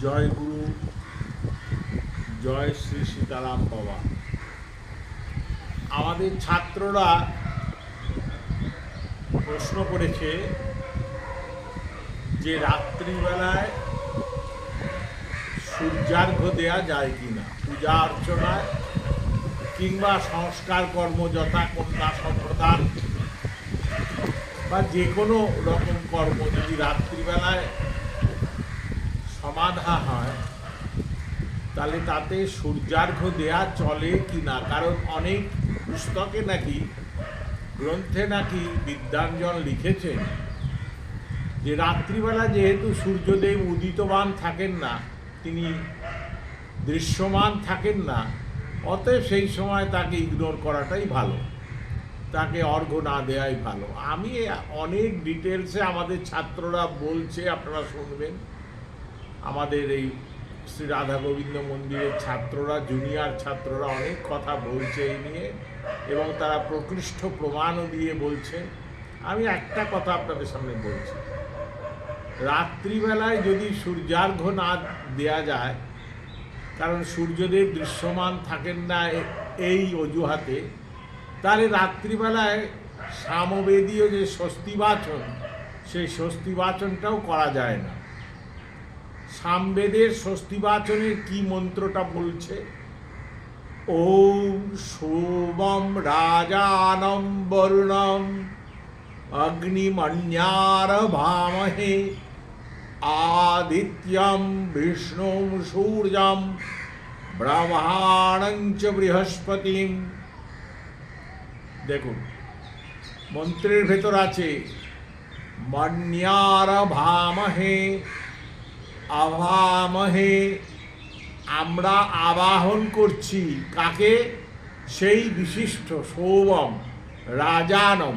জয় গুরু, জয় শ্রী সীতারাম বাবা। আমাদের ছাত্ররা প্রশ্ন করেছে যে রাত্রিবেলায় সূর্যার্ঘ্য দেয়া যায় কিনা, পূজা অর্চনায় কিংবা সংস্কার কর্ম যথা কন্যা সম্প্রদান বা যে কোনো রকম কর্ম যদি রাত্রিবেলায় সমাধা হয় তাহলে তাতে সূর্যার্ঘ্য দেয়া চলে কি না। কারণ অনেক পুস্তকে নাকি, গ্রন্থে নাকি বিদ্যাঞ্জন লিখেছেন যে রাত্রিবেলা যেহেতু সূর্যদেব উদিতবান থাকেন না, তিনি দৃশ্যমান থাকেন না, অতএব সেই সময় তাকে ইগনোর করাটাই ভালো, তাকে অর্ঘ্য না দেওয়াই ভালো। আমি অনেক ডিটেলসে আমাদের ছাত্ররা বলছে, আপনারা শুনবেন। আমাদের এই শ্রী রাধা গোবিন্দ মন্দিরের ছাত্ররা, জুনিয়র ছাত্ররা অনেক কথা বলছে এই নিয়ে, এবং তারা প্রকৃষ্ট প্রমাণও দিয়ে বলছে। আমি একটা কথা আপনাদের সামনে বলছি, রাত্রিবেলায় যদি সূর্যার্ঘ্য না দেয়া যায়, কারণ সূর্যদেব দৃশ্যমান থাকেন না এই অজুহাতে, তাহলে রাত্রিবেলায় সামবেদীয় যে স্বস্তিবাচন, সেই স্বস্তিবাচনটাও করা যায় না। সামবেদের স্বস্তিবাচনের কি মন্ত্রটা বলছে? ওম সোমম রাজানম বরুণম অগ্নিমন্যারভামহে আদিত্যম বিষ্ণুম সূর্যম ব্রহ্মাণং চ বৃহস্পতিম। দেখুন, মন্ত্রের ভেতর আছে মন্যারভামহে, আভামহে, আমরা আবাহন করছি কাকে? সেই বিশিষ্ট সোমম রাজানম,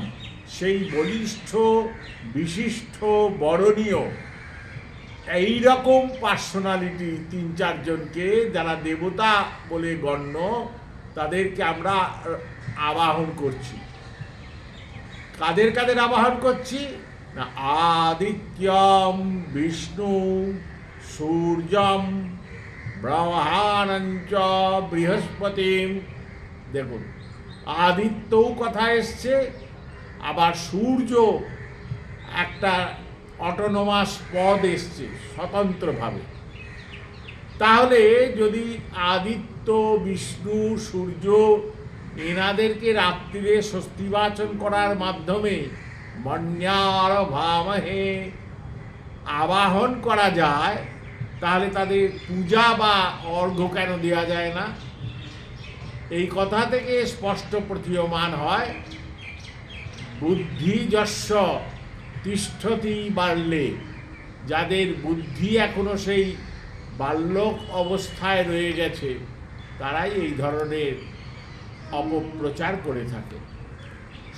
সেই বলিষ্ঠ বিশিষ্ট বরণীয় এইরকম পার্সোনালিটি 3-4 জনকে, যারা দেবতা বলে গণ্য, তাদেরকে আমরা আবাহন করছি। কাদের কাদের আবাহন করছি না? আদিত্যম বিষ্ণু সূর্যম ব্রহ্মাণঞ্চ বৃহস্পতিম। দেখুন, আদিত্যও কথা এসছে, আবার সূর্য একটা অটোনোমাস পদ এসছে স্বতন্ত্রভাবে। তাহলে যদি আদিত্য, বিষ্ণু, সূর্য এনাদেরকে রাত্রিরে স্বস্তিবাচন করার মাধ্যমে মন্যারভামহে আবাহন করা যায়, তাহলে তাদের পূজা বা অর্ঘ্য কেন দেওয়া যায় না? এই কথা থেকে স্পষ্ট প্রতীয়মান হয় বুদ্ধি যস্য তিষ্ঠতি বাল্যে, যাদের বুদ্ধি এখনো সেই বাল্যক অবস্থায় রয়ে গেছে, তারাই এই ধরনের অপপ্রচার করে থাকে।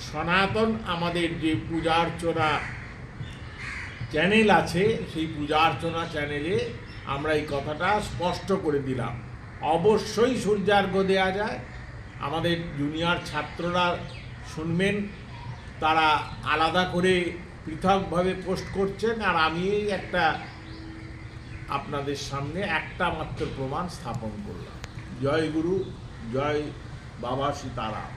সনাতন আমাদের যে পূজা অর্চনা চ্যানেল আছে, সেই পূজা অর্চনা চ্যানেলে আমরা এই কথাটা স্পষ্ট করে দিলাম। অবশ্যই সূর্যার্ঘ্য দেওয়া যায়। আমাদের জুনিয়র ছাত্ররা শুনবেন, তারা আলাদা করে পৃথকভাবে পোস্ট করছেন, আর আমি এই একটা আপনাদের সামনে একটা মাত্র প্রমাণ স্থাপন করলাম। জয় গুরু, জয় বাবা সীতারাম।